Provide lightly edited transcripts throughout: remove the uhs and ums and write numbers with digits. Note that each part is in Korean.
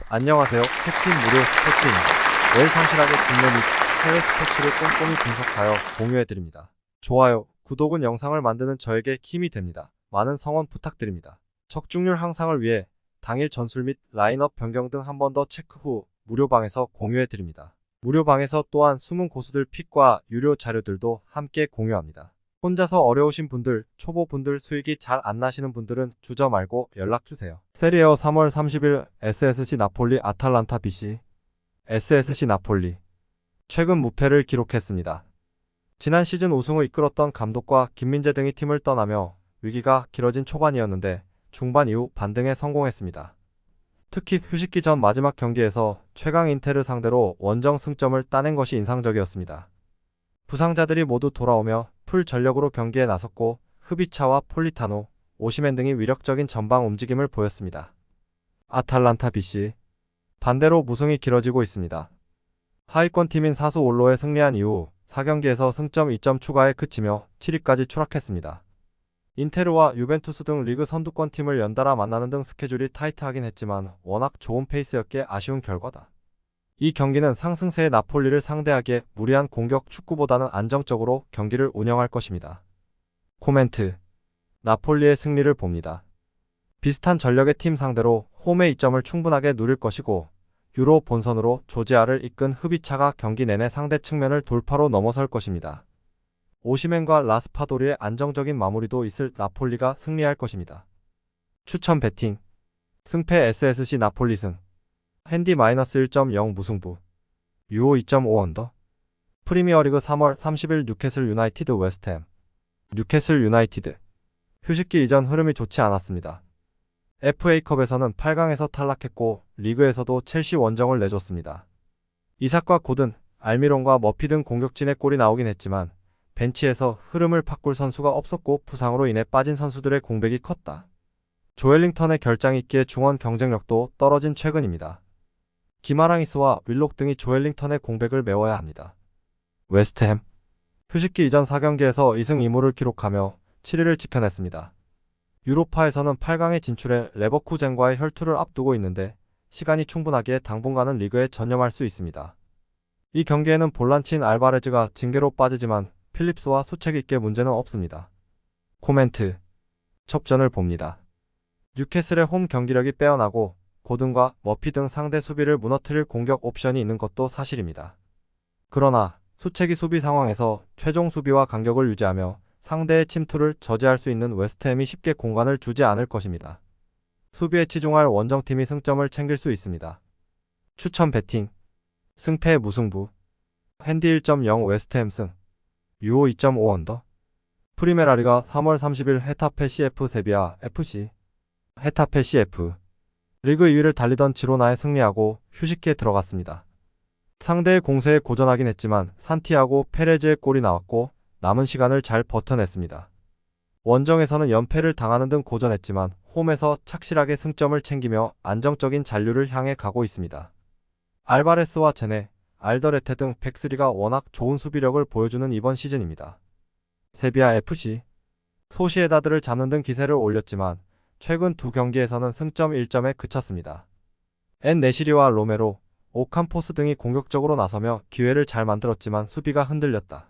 안녕하세요. 캡틴 무료 스포츠입니다. 매일 성실하게 국내 및 해외 스포츠를 꼼꼼히 분석하여 공유해드립니다. 좋아요, 구독은 영상을 만드는 저에게 힘이 됩니다. 많은 성원 부탁드립니다. 적중률 향상을 위해 당일 전술 및 라인업 변경 등 한 번 더 체크 후 무료방에서 공유해드립니다. 무료방에서 또한 숨은 고수들 픽과 유료 자료들도 함께 공유합니다. 혼자서 어려우신 분들, 초보분들 수익이 잘 안 나시는 분들은 주저 말고 연락주세요. 세리에어 3월 30일 SSC 나폴리 아탈란타 BC SSC 나폴리 최근 무패를 기록했습니다. 지난 시즌 우승을 이끌었던 감독과 김민재 등이 팀을 떠나며 위기가 길어진 초반이었는데 중반 이후 반등에 성공했습니다. 특히 휴식기 전 마지막 경기에서 최강 인테를 상대로 원정 승점을 따낸 것이 인상적이었습니다. 부상자들이 모두 돌아오며 풀 전력으로 경기에 나섰고 흐비차와 폴리타노, 오시멘 등이 위력적인 전방 움직임을 보였습니다. 아탈란타 BC 반대로 무승이 길어지고 있습니다. 하위권 팀인 사수 올로에 승리한 이후 4경기에서 승점 2점 추가에 그치며 7위까지 추락했습니다. 인테르와 유벤투스 등 리그 선두권 팀을 연달아 만나는 등 스케줄이 타이트하긴 했지만 워낙 좋은 페이스였기에 아쉬운 결과다. 이 경기는 상승세의 나폴리를 상대하기에 무리한 공격 축구보다는 안정적으로 경기를 운영할 것입니다. 코멘트. 나폴리의 승리를 봅니다. 비슷한 전력의 팀 상대로 홈의 이점을 충분하게 누릴 것이고 유로 본선으로 조지아를 이끈 흐비차가 경기 내내 상대 측면을 돌파로 넘어설 것입니다. 오시멘과 라스파도리의 안정적인 마무리도 있을 나폴리가 승리할 것입니다. 추천 배팅. 승패 SSC 나폴리 승. 핸디 -1.0 무승부. 유오 2.5 언더. 프리미어리그 3월 30일 뉴캐슬 유나이티드 웨스트햄. 뉴캐슬 유나이티드. 휴식기 이전 흐름이 좋지 않았습니다. FA컵에서는 8강에서 탈락했고 리그에서도 첼시 원정을 내줬습니다. 이삭과 고든, 알미론과 머피 등 공격진의 골이 나오긴 했지만 벤치에서 흐름을 바꿀 선수가 없었고 부상으로 인해 빠진 선수들의 공백이 컸다. 조엘링턴의 결장이 있기에 중원 경쟁력도 떨어진 최근입니다. 기마랑이스와 윌록 등이 조엘링턴의 공백을 메워야 합니다. 웨스트햄. 휴식기 이전 4경기에서 2승 2무를 기록하며 7위를 지켜냈습니다. 유로파에서는 8강에 진출해 레버쿠젠과의 혈투를 앞두고 있는데 시간이 충분하기에 당분간은 리그에 전념할 수 있습니다. 이 경기에는 볼란치인 알바레즈가 징계로 빠지지만 필립스와 수책 있게 문제는 없습니다. 코멘트. 첩전을 봅니다. 뉴캐슬의 홈 경기력이 빼어나고 고든과 머피 등 상대 수비를 무너뜨릴 공격 옵션이 있는 것도 사실입니다. 그러나 수책이 수비 상황에서 최종 수비와 간격을 유지하며 상대의 침투를 저지할 수 있는 웨스트햄이 쉽게 공간을 주지 않을 것입니다. 수비에 치중할 원정팀이 승점을 챙길 수 있습니다. 추천 배팅. 승패 무승부. 핸디 1.0 웨스트햄 승. 유오 2.5 언더. 프리메라리가 3월 30일 헤타페 CF 세비야 FC. 헤타페 CF. 리그 2위를 달리던 지로나에 승리하고 휴식기에 들어갔습니다. 상대의 공세에 고전하긴 했지만 산티아고 페레즈의 골이 나왔고 남은 시간을 잘 버텨냈습니다. 원정에서는 연패를 당하는 등 고전했지만 홈에서 착실하게 승점을 챙기며 안정적인 잔류를 향해 가고 있습니다. 알바레스와 제네, 알더레테 등 백스리가 워낙 좋은 수비력을 보여주는 이번 시즌입니다. 세비야 FC. 소시에다드를 잡는 등 기세를 올렸지만 최근 두 경기에서는 승점 1점에 그쳤습니다. 네시리와 로메로, 오캄포스 등이 공격적으로 나서며 기회를 잘 만들었지만 수비가 흔들렸다.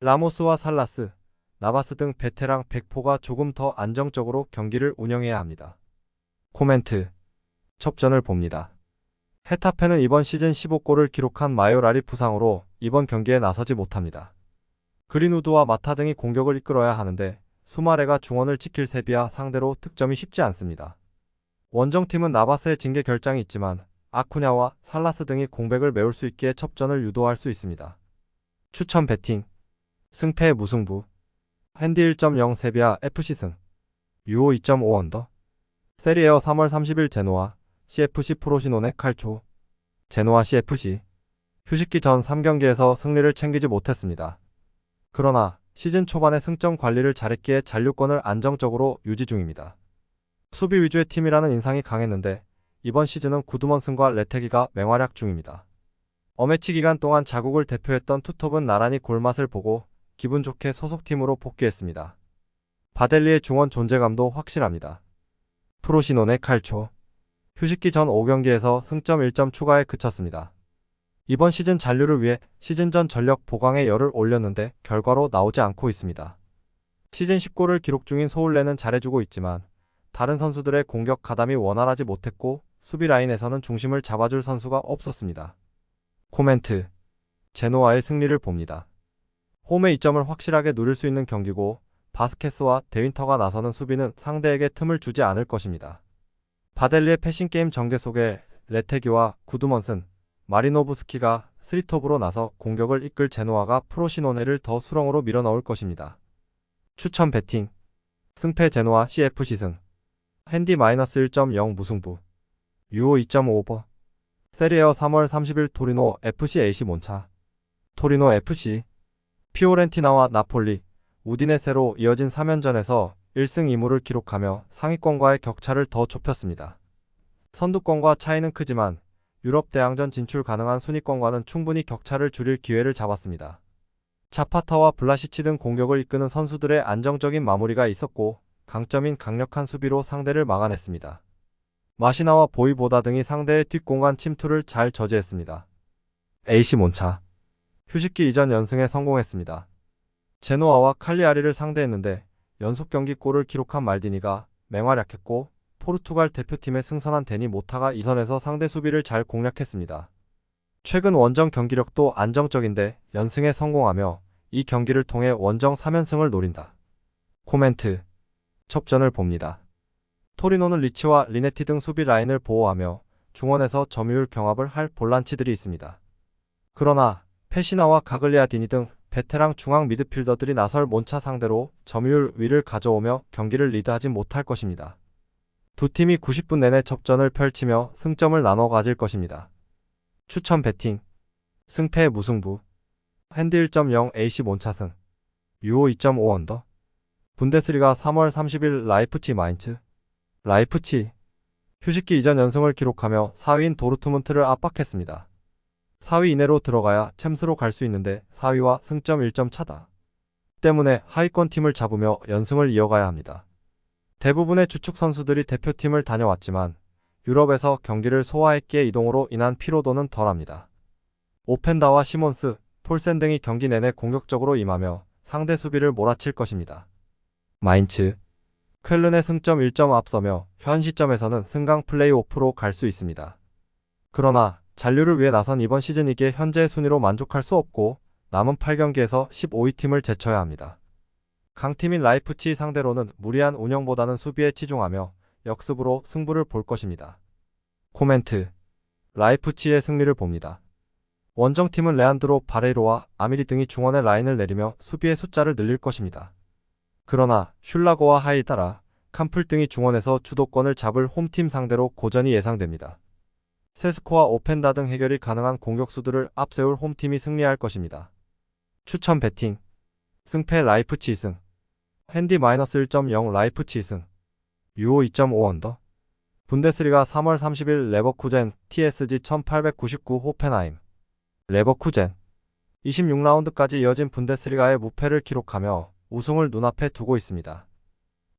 라모스와 살라스, 나바스 등 베테랑 백포가 조금 더 안정적으로 경기를 운영해야 합니다. 코멘트. 첩전을 봅니다. 헤타페는 이번 시즌 15골을 기록한 마요랄이 부상으로 이번 경기에 나서지 못합니다. 그린우드와 마타 등이 공격을 이끌어야 하는데 수마레가 중원을 지킬 세비야 상대로 득점이 쉽지 않습니다. 원정팀은 나바스의 징계 결장이 있지만 아쿠냐와 살라스 등이 공백을 메울 수 있기에 첩전을 유도할 수 있습니다. 추천 배팅. 승패 무승부. 핸디 1.0 세비야 FC 승. 유오 2.5 언더. 세리에어 3월 30일 제노아 CFC 프로시노네 칼초. 제노아 CFC. 휴식기 전 3경기에서 승리를 챙기지 못했습니다. 그러나 시즌 초반에 승점 관리를 잘했기에 잔류권을 안정적으로 유지 중입니다. 수비 위주의 팀이라는 인상이 강했는데 이번 시즌은 구드먼슨과 레테기가 맹활약 중입니다. 어매치 기간 동안 자국을 대표했던 투톱은 나란히 골맛을 보고 기분 좋게 소속팀으로 복귀했습니다. 바델리의 중원 존재감도 확실합니다. 프로시노네 칼초. 휴식기 전 5경기에서 승점 1점 추가에 그쳤습니다. 이번 시즌 잔류를 위해 시즌 전 전력 보강에 열을 올렸는데 결과로 나오지 않고 있습니다. 시즌 10골을 기록 중인 소울레는 잘해주고 있지만 다른 선수들의 공격 가담이 원활하지 못했고 수비 라인에서는 중심을 잡아줄 선수가 없었습니다. 코멘트. 제노아의 승리를 봅니다. 홈의 이점을 확실하게 누릴 수 있는 경기고 바스케스와 데윈터가 나서는 수비는 상대에게 틈을 주지 않을 것입니다. 바델리의 패싱게임 전개 속에 레테기와 구드먼슨, 마리노브스키가 스리톱으로 나서 공격을 이끌 제노아가 프로시노네를 더 수렁으로 밀어넣을 것입니다. 추천 배팅. 승패 제노아 CFC 승. 핸디 -1.0 무승부. 유오 2.5오버. 세리에어 3월 30일 토리노 FC AC 몬차. 토리노 FC. 피오렌티나와 나폴리, 우디네세로 이어진 3연전에서 1승 2무를 기록하며 상위권과의 격차를 더 좁혔습니다. 선두권과 차이는 크지만 유럽 대항전 진출 가능한 순위권과는 충분히 격차를 줄일 기회를 잡았습니다. 자파타와 블라시치 등 공격을 이끄는 선수들의 안정적인 마무리가 있었고 강점인 강력한 수비로 상대를 막아냈습니다. 마시나와 보이보다 등이 상대의 뒷공간 침투를 잘 저지했습니다. AC 몬차. 휴식기 이전 연승에 성공했습니다. 제노아와 칼리아리를 상대했는데 연속 경기 골을 기록한 말디니가 맹활약했고 포르투갈 대표팀의 승선한 데니 모타가 2선에서 상대 수비를 잘 공략했습니다. 최근 원정 경기력도 안정적인데 연승에 성공하며 이 경기를 통해 원정 3연승을 노린다. 코멘트. 접전을 봅니다. 토리노는 리치와 리네티 등 수비 라인을 보호하며 중원에서 점유율 경합을 할 볼란치들이 있습니다. 그러나 페시나와 가글리아디니 등 베테랑 중앙 미드필더들이 나설 몬차 상대로 점유율 위를 가져오며 경기를 리드하지 못할 것입니다. 두 팀이 90분 내내 접전을 펼치며 승점을 나눠 가질 것입니다. 추천 배팅. 승패 무승부. 핸디 1.0 AC 몬차 승. 유오 2.5 언더. 분데스리가 3월 30일 라이프치 마인츠. 라이프치. 휴식기 이전 연승을 기록하며 4위인 도르트문트를 압박했습니다. 4위 이내로 들어가야 챔스로 갈 수 있는데 4위와 승점 1점 차다. 때문에 하위권 팀을 잡으며 연승을 이어가야 합니다. 대부분의 주축 선수들이 대표팀을 다녀왔지만 유럽에서 경기를 소화했기에 이동으로 인한 피로도는 덜합니다. 오펜다와 시몬스, 폴센 등이 경기 내내 공격적으로 임하며 상대 수비를 몰아칠 것입니다. 마인츠. 쾰른의 승점 1점 앞서며 현 시점에서는 승강 플레이오프로 갈 수 있습니다. 그러나 잔류를 위해 나선 이번 시즌 이기에 현재의 순위로 만족할 수 없고 남은 8경기에서 15위 팀을 제쳐야 합니다. 강팀인 라이프치 상대로는 무리한 운영보다는 수비에 치중하며 역습으로 승부를 볼 것입니다. 코멘트. 라이프치의 승리를 봅니다. 원정팀은 레안드로 바레이로와 아미리 등이 중원의 라인을 내리며 수비의 숫자를 늘릴 것입니다. 그러나 슐라고와 하이다라, 캄플 등이 중원에서 주도권을 잡을 홈팀 상대로 고전이 예상됩니다. 세스코와 오펜다 등 해결이 가능한 공격수들을 앞세울 홈팀이 승리할 것입니다. 추천 배팅. 승패 라이프치 2승. 핸디 -1.0 라이프치 2승. 유오 2.5 언더. 분데스리가 3월 30일 레버쿠젠 TSG 1899 호펜하임. 레버쿠젠. 26라운드까지 이어진 분데스리가의 무패를 기록하며 우승을 눈앞에 두고 있습니다.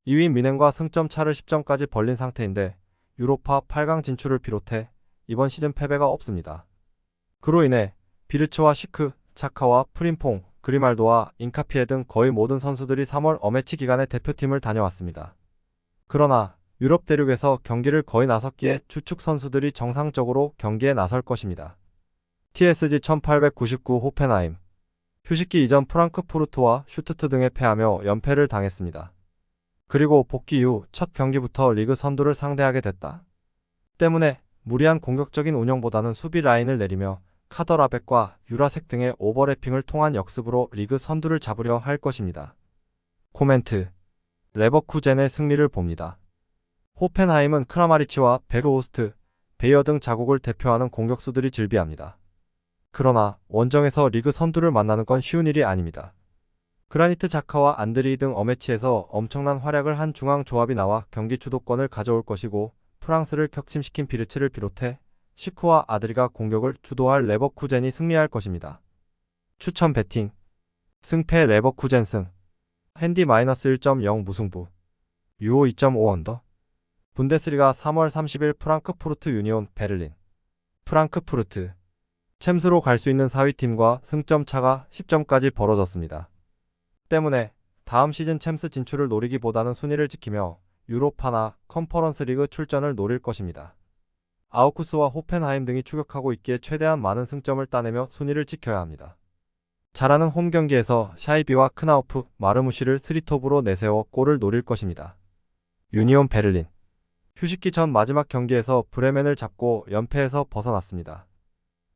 2위 미넨과 승점 차를 10점까지 벌린 상태인데 유로파 8강 진출을 비롯해 이번 시즌 패배가 없습니다. 그로 인해 비르츠와 시크, 차카와 프림퐁, 그리말도와 인카피에 등 거의 모든 선수들이 3월 어매치 기간에 대표팀을 다녀왔습니다. 그러나 유럽 대륙에서 경기를 거의 나섰기에 주축 선수들이 정상적으로 경기에 나설 것입니다. TSG 1899 호펜하임. 휴식기 이전 프랑크푸르트와 슈투트 등에 패하며 연패를 당했습니다. 그리고 복귀 이후 첫 경기부터 리그 선두를 상대하게 됐다. 때문에 무리한 공격적인 운영보다는 수비 라인을 내리며 카더라백과 유라색 등의 오버래핑을 통한 역습으로 리그 선두를 잡으려 할 것입니다. 코멘트. 레버쿠젠의 승리를 봅니다. 호펜하임은 크라마리치와 베르호스트, 베이어 등 자국을 대표하는 공격수들이 즐비합니다. 그러나 원정에서 리그 선두를 만나는 건 쉬운 일이 아닙니다. 그라니트 자카와 안드리 등 어매치에서 엄청난 활약을 한 중앙 조합이 나와 경기 주도권을 가져올 것이고 프랑스를 격침시킨 비르츠를 비롯해 시크와 아드리가 공격을 주도할 레버쿠젠이 승리할 것입니다. 추천 배팅. 승패 레버쿠젠 승. 핸디 -1.0 무승부. 유오 2.5 언더. 분데스리가 3월 30일 프랑크푸르트 유니온 베를린. 프랑크푸르트. 챔스로 갈 수 있는 4위 팀과 승점 차가 10점까지 벌어졌습니다. 때문에 다음 시즌 챔스 진출을 노리기보다는 순위를 지키며 유로파나 컨퍼런스 리그 출전을 노릴 것입니다. 아우쿠스와 호펜하임 등이 추격하고 있기에 최대한 많은 승점을 따내며 순위를 지켜야 합니다. 잘하는 홈 경기에서 샤이비와 크나우프, 마르무시를 스리톱으로 내세워 골을 노릴 것입니다. 유니온 베를린. 휴식기 전 마지막 경기에서 브레멘을 잡고 연패에서 벗어났습니다.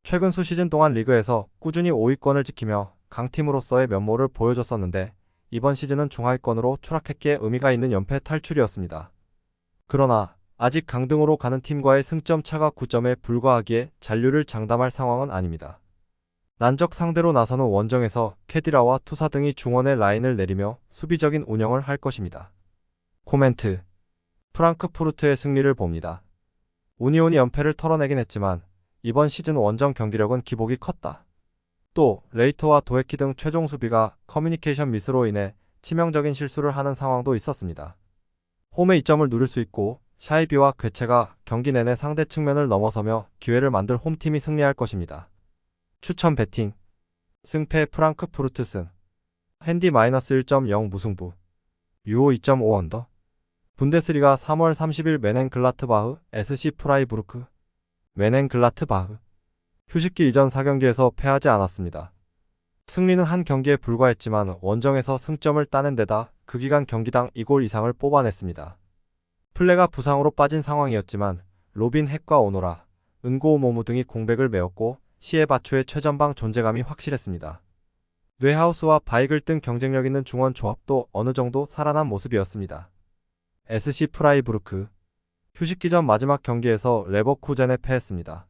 최근 수시즌 동안 리그에서 꾸준히 5위권을 지키며 강팀으로서의 면모를 보여줬었는데 이번 시즌은 중하위권으로 추락했기에 의미가 있는 연패 탈출이었습니다. 그러나 아직 강등으로 가는 팀과의 승점 차가 9점에 불과하기에 잔류를 장담할 상황은 아닙니다. 난적 상대로 나서는 원정에서 캐디라와 투사 등이 중원의 라인을 내리며 수비적인 운영을 할 것입니다. 코멘트. 프랑크푸르트의 승리를 봅니다. 우니온이 연패를 털어내긴 했지만 이번 시즌 원정 경기력은 기복이 컸다. 또 레이터와 도에키 등 최종 수비가 커뮤니케이션 미스로 인해 치명적인 실수를 하는 상황도 있었습니다. 홈의 2점을 누릴 수 있고 샤이비와 괴체가 경기 내내 상대 측면을 넘어서며 기회를 만들 홈팀이 승리할 것입니다. 추천 배팅. 승패 프랑크푸르트 승. 핸디 -1.0 무승부. 유오 2.5 언더. 분데스리가 3월 30일 메넨글라트바흐 SC 프라이부르크. 메넨글라트바흐. 휴식기 이전 4경기에서 패하지 않았습니다. 승리는 한 경기에 불과했지만 원정에서 승점을 따낸 데다 그 기간 경기당 2골 이상을 뽑아냈습니다. 플레가 부상으로 빠진 상황이었지만 로빈 핵과 오노라, 은고오모무 등이 공백을 메웠고 시에바추의 최전방 존재감이 확실했습니다. 뇌하우스와 바이글 등 경쟁력 있는 중원 조합도 어느 정도 살아난 모습이었습니다. SC 프라이부르크. 휴식기 전 마지막 경기에서 레버쿠젠에 패했습니다.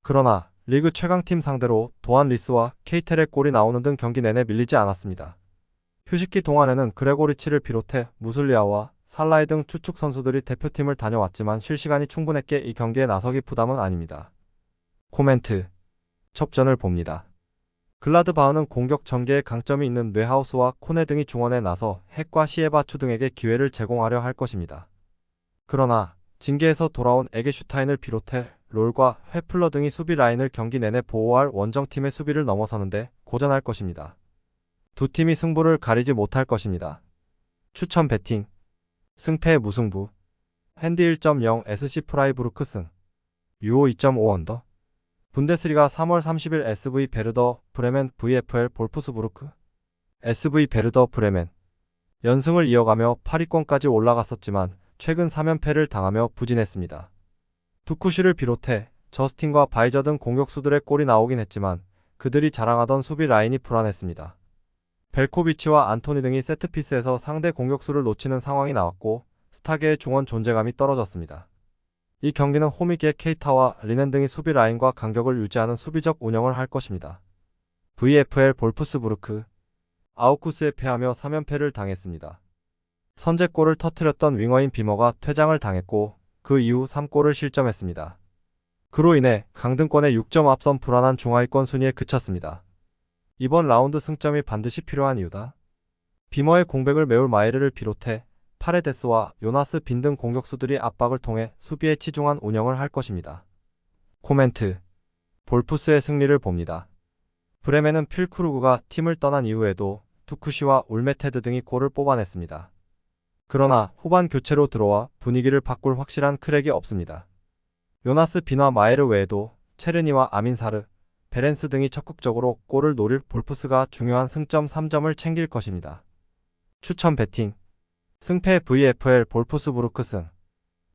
그러나 리그 최강팀 상대로 도안 리스와 케이텔의 골이 나오는 등 경기 내내 밀리지 않았습니다. 휴식기 동안에는 그레고리치를 비롯해 무슬리아와 살라이 등 추축 선수들이 대표팀을 다녀왔지만 쉴 시간이 충분했기에 이 경기에 나서기 부담은 아닙니다. 코멘트. 접전을 봅니다. 글라드바흐는 공격 전개에 강점이 있는 뇌하우스와 코네 등이 중원에 나서 핵과 시에바추 등에게 기회를 제공하려 할 것입니다. 그러나 징계에서 돌아온 에게슈타인을 비롯해 롤과 회플러 등이 수비 라인을 경기 내내 보호할 원정팀의 수비를 넘어서는데 고전할 것입니다. 두 팀이 승부를 가리지 못할 것입니다. 추천 배팅. 승패 무승부. 핸디 1.0 SC 프라이부르크 승. 유오 2.5 언더. 분데스리가 3월 30일 SV 베르더 브레멘 VfL 볼프스부르크. SV 베르더 브레멘. 연승을 이어가며 8위권까지 올라갔었지만 최근 3연패를 당하며 부진했습니다. 두쿠시를 비롯해 저스틴과 바이저 등 공격수들의 골이 나오긴 했지만 그들이 자랑하던 수비 라인이 불안했습니다. 벨코비치와 안토니 등이 세트피스에서 상대 공격수를 놓치는 상황이 나왔고 스타계의 중원 존재감이 떨어졌습니다. 이 경기는 홈이기에 케이타와 리넨 등이 수비 라인과 간격을 유지하는 수비적 운영을 할 것입니다. VfL 볼프스부르크. 아우쿠스에 패하며 3연패를 당했습니다. 선제골을 터뜨렸던 윙어인 비머가 퇴장을 당했고 그 이후 3골을 실점했습니다. 그로 인해 강등권에 6점 앞선 불안한 중하위권 순위에 그쳤습니다. 이번 라운드 승점이 반드시 필요한 이유다. 비머의 공백을 메울 마이르를 비롯해 파레데스와 요나스 빈 등 공격수들이 압박을 통해 수비에 치중한 운영을 할 것입니다. 코멘트. 볼프스의 승리를 봅니다. 브레멘은 필크루그가 팀을 떠난 이후에도 투쿠시와 울메테드 등이 골을 뽑아냈습니다. 그러나 후반 교체로 들어와 분위기를 바꿀 확실한 크랙이 없습니다. 요나스 빈와 마에르 외에도 체르니와 아민사르, 베렌스 등이 적극적으로 골을 노릴 볼프스가 중요한 승점 3점을 챙길 것입니다. 추천 배팅. 승패 VfL 볼프스부르크 승.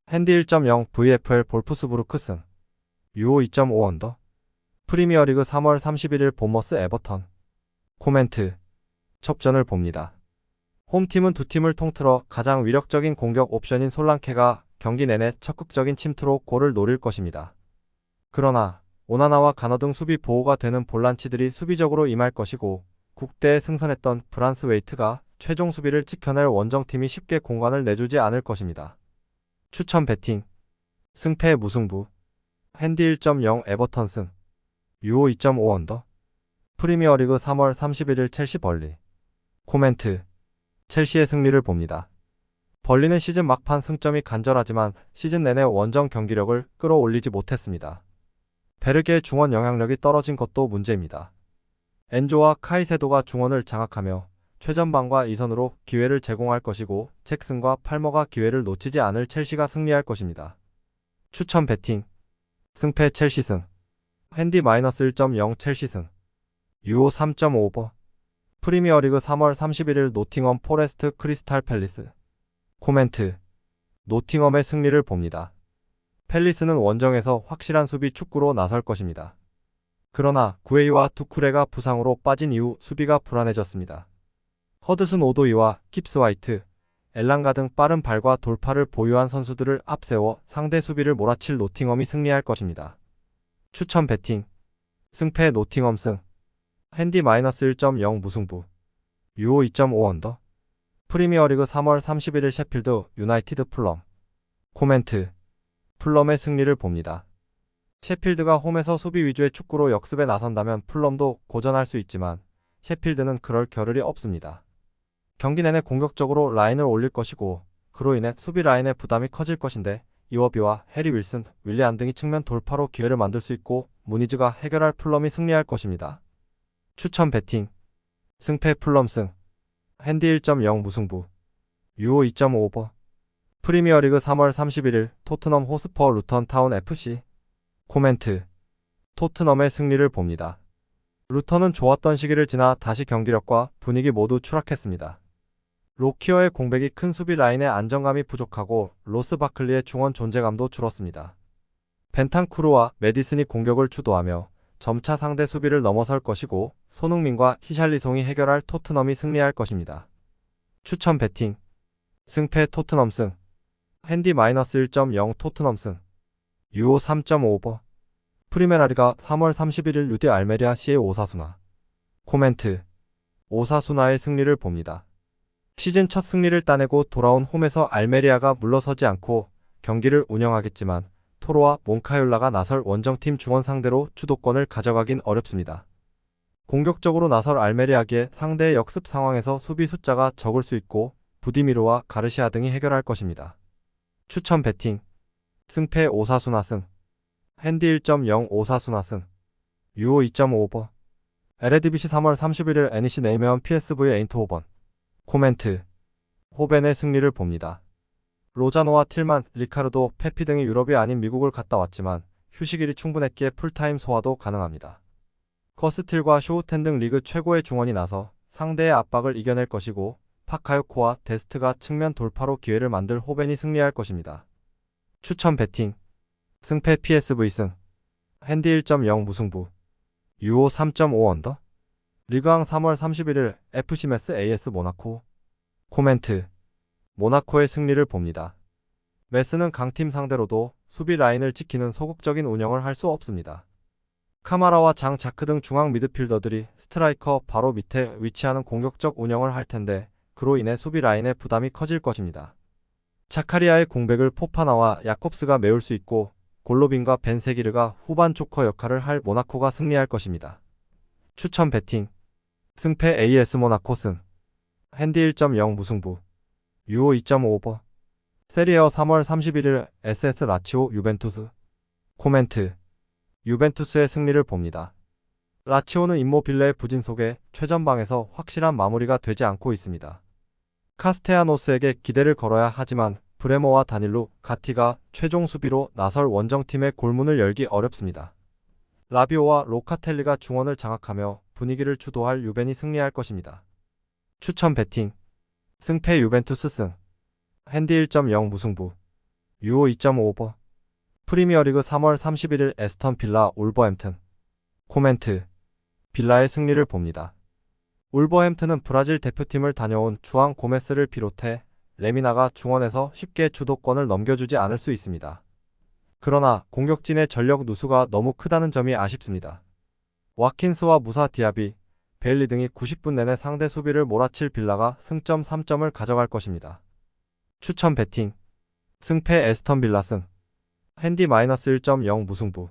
핸디 1.0 VfL 볼프스부르크 승. 유오 2.5 언더. 프리미어리그 3월 31일 본머스 에버턴. 코멘트. 접전을 봅니다. 홈팀은 두 팀을 통틀어 가장 위력적인 공격 옵션인 솔랑케가 경기 내내 적극적인 침투로 골을 노릴 것입니다. 그러나 오나나와 가너 등 수비 보호가 되는 볼란치들이 수비적으로 임할 것이고 국대에 승선했던 브란스 웨이트가 최종 수비를 지켜낼 원정팀이 쉽게 공간을 내주지 않을 것입니다. 추천 배팅. 승패 무승부. 핸디 1.0 에버턴 승. 유오 2.5 언더. 프리미어리그 3월 31일 첼시 벌리. 코멘트. 첼시의 승리를 봅니다. 벌리는 시즌 막판 승점이 간절하지만 시즌 내내 원정 경기력을 끌어올리지 못했습니다. 베르게의 중원 영향력이 떨어진 것도 문제입니다. 엔조와 카이세도가 중원을 장악하며 최전방과 이선으로 기회를 제공할 것이고 잭슨과 팔머가 기회를 놓치지 않을 첼시가 승리할 것입니다. 추천 배팅 승패 첼시승 핸디 -1.0 첼시승 유오 3.5버 프리미어리그 3월 31일 노팅엄 포레스트 크리스탈 팰리스 코멘트 노팅엄의 승리를 봅니다. 팰리스는 원정에서 확실한 수비 축구로 나설 것입니다. 그러나 구에이와 투쿠레가 부상으로 빠진 이후 수비가 불안해졌습니다. 허드슨 오도이와 깁스 화이트, 엘랑가 등 빠른 발과 돌파를 보유한 선수들을 앞세워 상대 수비를 몰아칠 노팅엄이 승리할 것입니다. 추천 배팅 승패 노팅엄 승 핸디 -1.0 무승부 유오 2.5 언더 프리미어리그 3월 31일 셰필드 유나이티드 풀럼 코멘트 풀럼의 승리를 봅니다. 셰필드가 홈에서 수비 위주의 축구로 역습에 나선다면 풀럼도 고전할 수 있지만 셰필드는 그럴 겨를이 없습니다. 경기 내내 공격적으로 라인을 올릴 것이고 그로 인해 수비 라인의 부담이 커질 것인데 이워비와 해리 윌슨, 윌리안 등이 측면 돌파로 기회를 만들 수 있고 무니즈가 해결할 풀럼이 승리할 것입니다. 추천 배팅 승패 풀럼 승 핸디 1.0 무승부 유오 2.5버 프리미어리그 3월 31일 토트넘 호스퍼 루턴 타운 FC 코멘트 토트넘의 승리를 봅니다. 루턴은 좋았던 시기를 지나 다시 경기력과 분위기 모두 추락했습니다. 로키어의 공백이 큰 수비 라인의 안정감이 부족하고 로스 바클리의 중원 존재감도 줄었습니다. 벤탄쿠르와 메디슨이 공격을 주도하며 점차 상대 수비를 넘어설 것이고 손흥민과 히샬리송이 해결할 토트넘이 승리할 것입니다. 추천 배팅 승패 토트넘 승 핸디 -1.0 토트넘 승 유오 3.5버 프리메라리가 3월 31일 유디 알메리아 시의 오사수나 코멘트 오사수나의 승리를 봅니다. 시즌 첫 승리를 따내고 돌아온 홈에서 알메리아가 물러서지 않고 경기를 운영하겠지만 토로와 몬카율라가 나설 원정팀 중원 상대로 주도권을 가져가긴 어렵습니다. 공격적으로 나설 알메리아기에 상대의 역습 상황에서 수비 숫자가 적을 수 있고 부디미르와 가르시아 등이 해결할 것입니다. 추천 배팅 승패 오사수나 승 핸디 1.0 오사수나 승 유오 2.5버 에레디비시 3월 31일 애니시 네이메언 PSV 에인트호번 코멘트 호벤의 승리를 봅니다. 로자노와 틸만, 리카르도, 페피 등이 유럽이 아닌 미국을 갔다 왔지만 휴식일이 충분했기에 풀타임 소화도 가능합니다. 커스틸과 쇼우텐 등 리그 최고의 중원이 나서 상대의 압박을 이겨낼 것이고 파카요코와 데스트가 측면 돌파로 기회를 만들 호벤이 승리할 것입니다. 추천 배팅 승패 PSV 승 핸디 1.0 무승부 유오 3.5 언더 리그왕 3월 31일 FC 메스 AS 모나코 코멘트 모나코의 승리를 봅니다. 메스는 강팀 상대로도 수비 라인을 지키는 소극적인 운영을 할 수 없습니다. 카마라와 장 자크 등 중앙 미드필더들이 스트라이커 바로 밑에 위치하는 공격적 운영을 할 텐데 그로 인해 수비 라인의 부담이 커질 것입니다. 자카리아의 공백을 포파나와 야콥스가 메울 수 있고 골로빈과 벤세기르가 후반 조커 역할을 할 모나코가 승리할 것입니다. 추천 배팅 승패 AS 모나코 승 핸디 1.0 무승부 유오 2.5버 세리에어 3월 31일 SS 라치오 유벤투스 코멘트 유벤투스의 승리를 봅니다. 라치오는 임모빌레의 부진 속에 최전방에서 확실한 마무리가 되지 않고 있습니다. 카스테야노스에게 기대를 걸어야 하지만 브레모와 다닐루, 가티가 최종 수비로 나설 원정팀의 골문을 열기 어렵습니다. 라비오와 로카텔리가 중원을 장악하며 분위기를 주도할 유벤이 승리할 것입니다. 추천 배팅 승패 유벤투스 승 핸디 1.0 무승부 유오 2.5버 프리미어리그 3월 31일 에스턴 빌라 울버햄튼 코멘트 빌라의 승리를 봅니다. 울버햄튼은 브라질 대표팀을 다녀온 주앙 고메스를 비롯해 레미나가 중원에서 쉽게 주도권을 넘겨주지 않을 수 있습니다. 그러나 공격진의 전력 누수가 너무 크다는 점이 아쉽습니다. 와킨스와 무사 디아비, 베일리 등이 90분 내내 상대 수비를 몰아칠 빌라가 승점 3점을 가져갈 것입니다. 추천 배팅 승패 에스턴 빌라 승 핸디 -1.0 무승부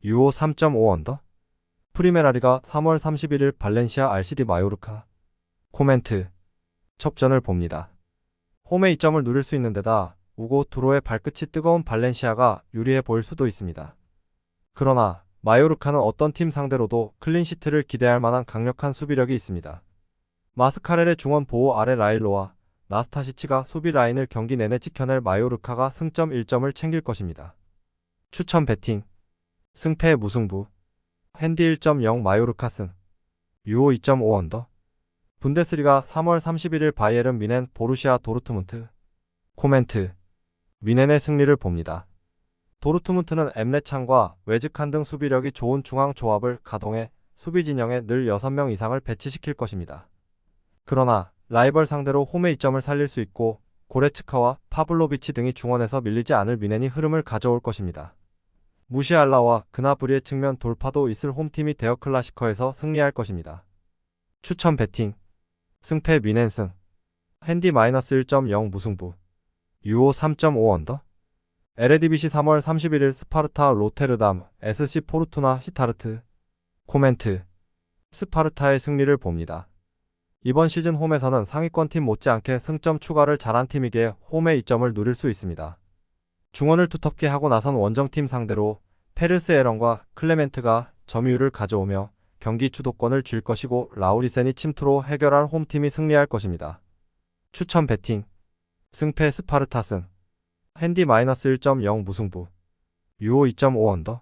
유오 3.5 언더 프리메라리가 3월 31일 발렌시아 RCD 마요르카 코멘트 첩전을 봅니다. 홈의 이점을 누릴 수 있는 데다 우고 드로의 발끝이 뜨거운 발렌시아가 유리해 보일 수도 있습니다. 그러나 마요르카는 어떤 팀 상대로도 클린시트를 기대할 만한 강력한 수비력이 있습니다. 마스카렐의 중원 보호 아래 라일로와 나스타시치가 수비 라인을 경기 내내 지켜낼 마요르카가 승점 1점을 챙길 것입니다. 추천 배팅 승패 무승부 핸디 1.0 마요르카 승 유오 2.5 언더 분데스리가 3월 31일 바이에른 미넨 보루시아 도르트문트 코멘트 미넨의 승리를 봅니다. 도르트문트는 엠레찬과 웨즈칸 등 수비력이 좋은 중앙 조합을 가동해 수비 진영에 늘 6명 이상을 배치시킬 것입니다. 그러나 라이벌 상대로 홈의 이점을 살릴 수 있고 고레츠카와 파블로비치 등이 중원에서 밀리지 않을 미넨이 흐름을 가져올 것입니다. 무시알라와 그나브리의 측면 돌파도 있을 홈팀이 데어 클라시커에서 승리할 것입니다. 추천 배팅 승패 미넨 승 핸디 -1.0 무승부 유오 3.5 언더 에레디비시 3월 31일 스파르타 로테르담 SC 포르투나 시타르트 코멘트 스파르타의 승리를 봅니다. 이번 시즌 홈에서는 상위권 팀 못지않게 승점 추가를 잘한 팀이기에 홈의 이점을 누릴 수 있습니다. 중원을 두텁게 하고 나선 원정팀 상대로 페르스 에런과 클레멘트가 점유율을 가져오며 경기 주도권을 쥘 것이고 라우리센이 침투로 해결할 홈팀이 승리할 것입니다. 추천 배팅 승패 스파르타 승 핸디 -1.0 무승부 유오 2.5 언더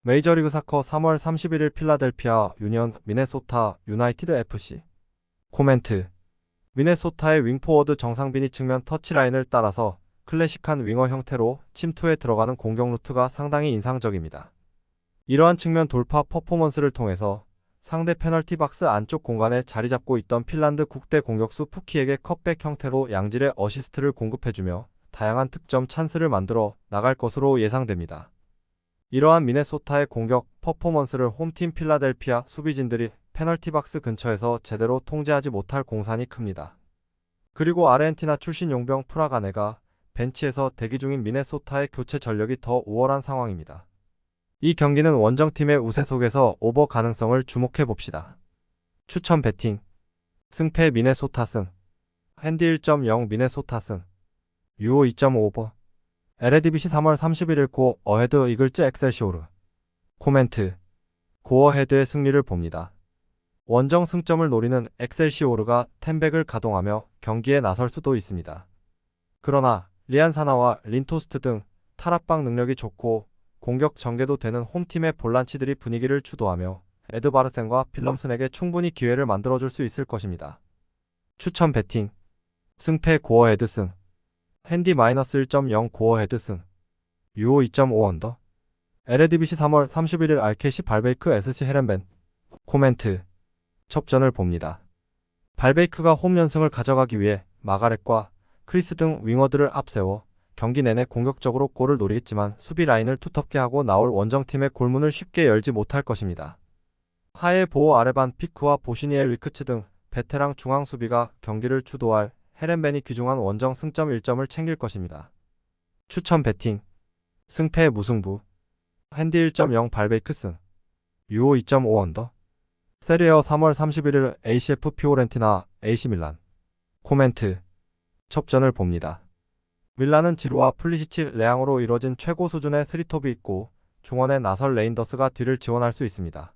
메이저리그 사커 3월 31일 필라델피아 유니언 미네소타 유나이티드 FC 코멘트 미네소타의 윙포워드 정상빈이 측면 터치라인을 따라서 클래식한 윙어 형태로 침투에 들어가는 공격 루트가 상당히 인상적입니다. 이러한 측면 돌파 퍼포먼스를 통해서 상대 페널티 박스 안쪽 공간에 자리 잡고 있던 핀란드 국대 공격수 푸키에게 컵백 형태로 양질의 어시스트를 공급해주며 다양한 득점 찬스를 만들어 나갈 것으로 예상됩니다. 이러한 미네소타의 공격 퍼포먼스를 홈팀 필라델피아 수비진들이 페널티 박스 근처에서 제대로 통제하지 못할 공산이 큽니다. 그리고 아르헨티나 출신 용병 프라가네가 벤치에서 대기 중인 미네소타의 교체 전력이 더 우월한 상황입니다. 이 경기는 원정팀의 우세 속에서 오버 가능성을 주목해봅시다. 추천 배팅 승패 미네소타 승 핸디 1.0 미네소타 승 유오 2.5 오버 에레디비시 3월 31일 고 어헤드 이글즈 엑셀시오르 코멘트 고어헤드의 승리를 봅니다. 원정 승점을 노리는 엑셀시오르가 텐백을 가동하며 경기에 나설 수도 있습니다. 그러나 리안사나와 린토스트 등 탈압박 능력이 좋고 공격 전개도 되는 홈팀의 볼란치들이 분위기를 주도하며 에드바르센과 필럼슨에게 충분히 기회를 만들어줄 수 있을 것입니다. 추천 배팅 승패 고어헤드 승 핸디 -1.0 고어헤드 승 유오 2.5 언더 에레디비시 3월 31일 알케시 발베이크 SC 헤렌벤 코멘트 첩전을 봅니다. 발베이크가 홈 연승을 가져가기 위해 마가렛과 크리스 등 윙어들을 앞세워 경기 내내 공격적으로 골을 노리겠지만 수비 라인을 두텁게 하고 나올 원정팀의 골문을 쉽게 열지 못할 것입니다. 하의 보호 아레반 피크와 보시니엘 위크츠 등 베테랑 중앙 수비가 경기를 주도할 헤렌벤이 귀중한 원정 승점 1점을 챙길 것입니다. 추천 배팅 승패 무승부 핸디 1.0 발베이크 승 유오 2.5 언더 세리에어 3월 31일 ACF 피오렌티나 AC 밀란 코멘트 첩전을 봅니다. 밀란은 지루와 플리시치 레앙으로 이뤄진 최고 수준의 스리톱이 있고 중원에 나설 레인더스가 뒤를 지원할 수 있습니다.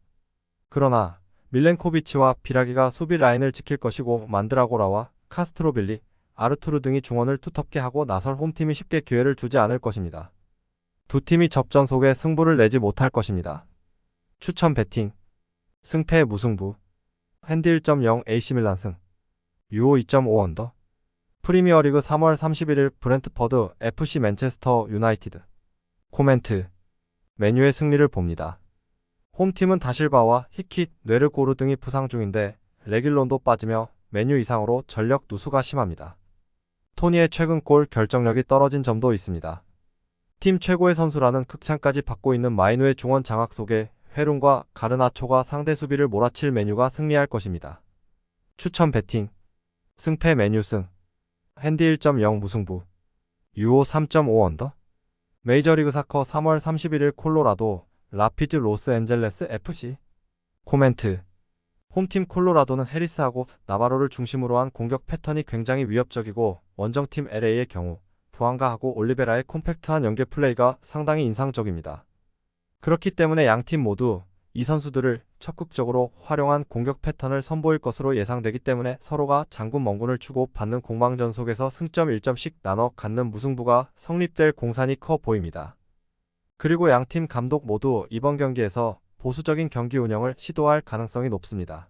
그러나 밀렌코비치와 비라기가 수비 라인을 지킬 것이고 만드라고라와 카스트로빌리, 아르투르 등이 중원을 투텁게 하고 나설 홈팀이 쉽게 기회를 주지 않을 것입니다. 두 팀이 접전 속에 승부를 내지 못할 것입니다. 추천 배팅 승패 무승부 핸디 1.0 AC밀란 승 유오 2.5 언더 프리미어리그 3월 31일 브렌트퍼드 FC 맨체스터 유나이티드 코멘트 메뉴의 승리를 봅니다. 홈팀은 다실바와 히킷, 뇌르고르 등이 부상 중인데 레길론도 빠지며 메뉴 이상으로 전력 누수가 심합니다. 토니의 최근 골 결정력이 떨어진 점도 있습니다. 팀 최고의 선수라는 극찬까지 받고 있는 마이누의 중원 장악 속에 헤룬과 가르나초가 상대 수비를 몰아칠 메뉴가 승리할 것입니다. 추천 배팅 승패 메뉴 승 핸디 1.0 무승부 유오 3.5 언더 메이저리그 사커 3월 31일 콜로라도 라피즈 로스앤젤레스 FC 코멘트 홈팀 콜로라도는 해리스하고 나바로를 중심으로 한 공격 패턴이 굉장히 위협적이고 원정팀 LA의 경우 부안가하고 올리베라의 콤팩트한 연계 플레이가 상당히 인상적입니다. 그렇기 때문에 양팀 모두 이 선수들을 적극적으로 활용한 공격 패턴을 선보일 것으로 예상되기 때문에 서로가 장군 멍군을 주고 받는 공방전 속에서 승점 1점씩 나눠 갖는 무승부가 성립될 공산이 커 보입니다. 그리고 양팀 감독 모두 이번 경기에서 보수적인 경기 운영을 시도할 가능성이 높습니다.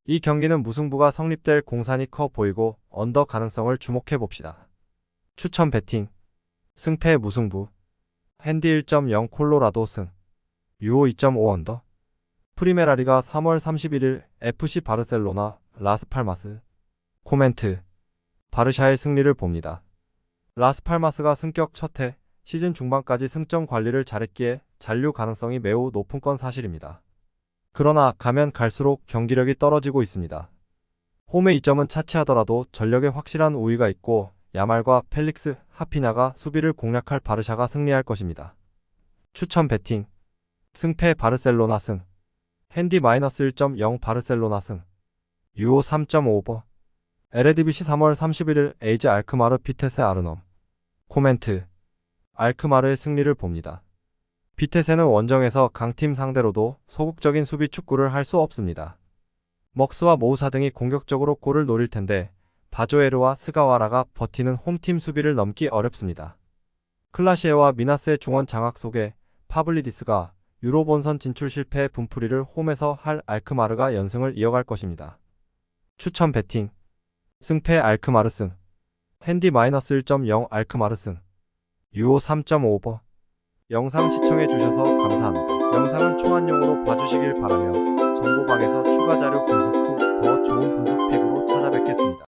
이 경기는 무승부가 성립될 공산이 커 보이고 언더 가능성을 주목해 봅시다. 추천 배팅 승패 무승부 핸디 1.0 콜로라도 승 유오 2.5 언더 프리메라리가 3월 31일 FC 바르셀로나 라스팔마스 코멘트 바르샤의 승리를 봅니다. 라스팔마스가 승격 첫해 시즌 중반까지 승점 관리를 잘했기에 잔류 가능성이 매우 높은 건 사실입니다. 그러나 가면 갈수록 경기력이 떨어지고 있습니다. 홈의 이점은 차치하더라도 전력에 확실한 우위가 있고 야말과 펠릭스, 하피냐가 수비를 공략할 바르샤가 승리할 것입니다. 추천 배팅 승패 바르셀로나 승 핸디 -1.0 바르셀로나 승 유오 3.5버 에레디비시 3월 31일 에이즈 알크마르 비테세 아르넘 코멘트 알크마르의 승리를 봅니다. 비테세는 원정에서 강팀 상대로도 소극적인 수비 축구를 할 수 없습니다. 먹스와 모우사 등이 공격적으로 골을 노릴 텐데 바조에르와 스가와라가 버티는 홈팀 수비를 넘기 어렵습니다. 클라시에와 미나스의 중원 장악 속에 파블리디스가 유로 본선 진출 실패의 분풀이를 홈에서 할 알크마르가 연승을 이어갈 것입니다. 추천 배팅 승패 알크마르 승 핸디 -1.0 알크마르 승 유오 3.5버 영상 시청해 주셔서 감사합니다. 영상은 초안용으로 봐주시길 바라며 정보방에서 추가 자료 분석 후 더 좋은 분석 팩으로 찾아뵙겠습니다.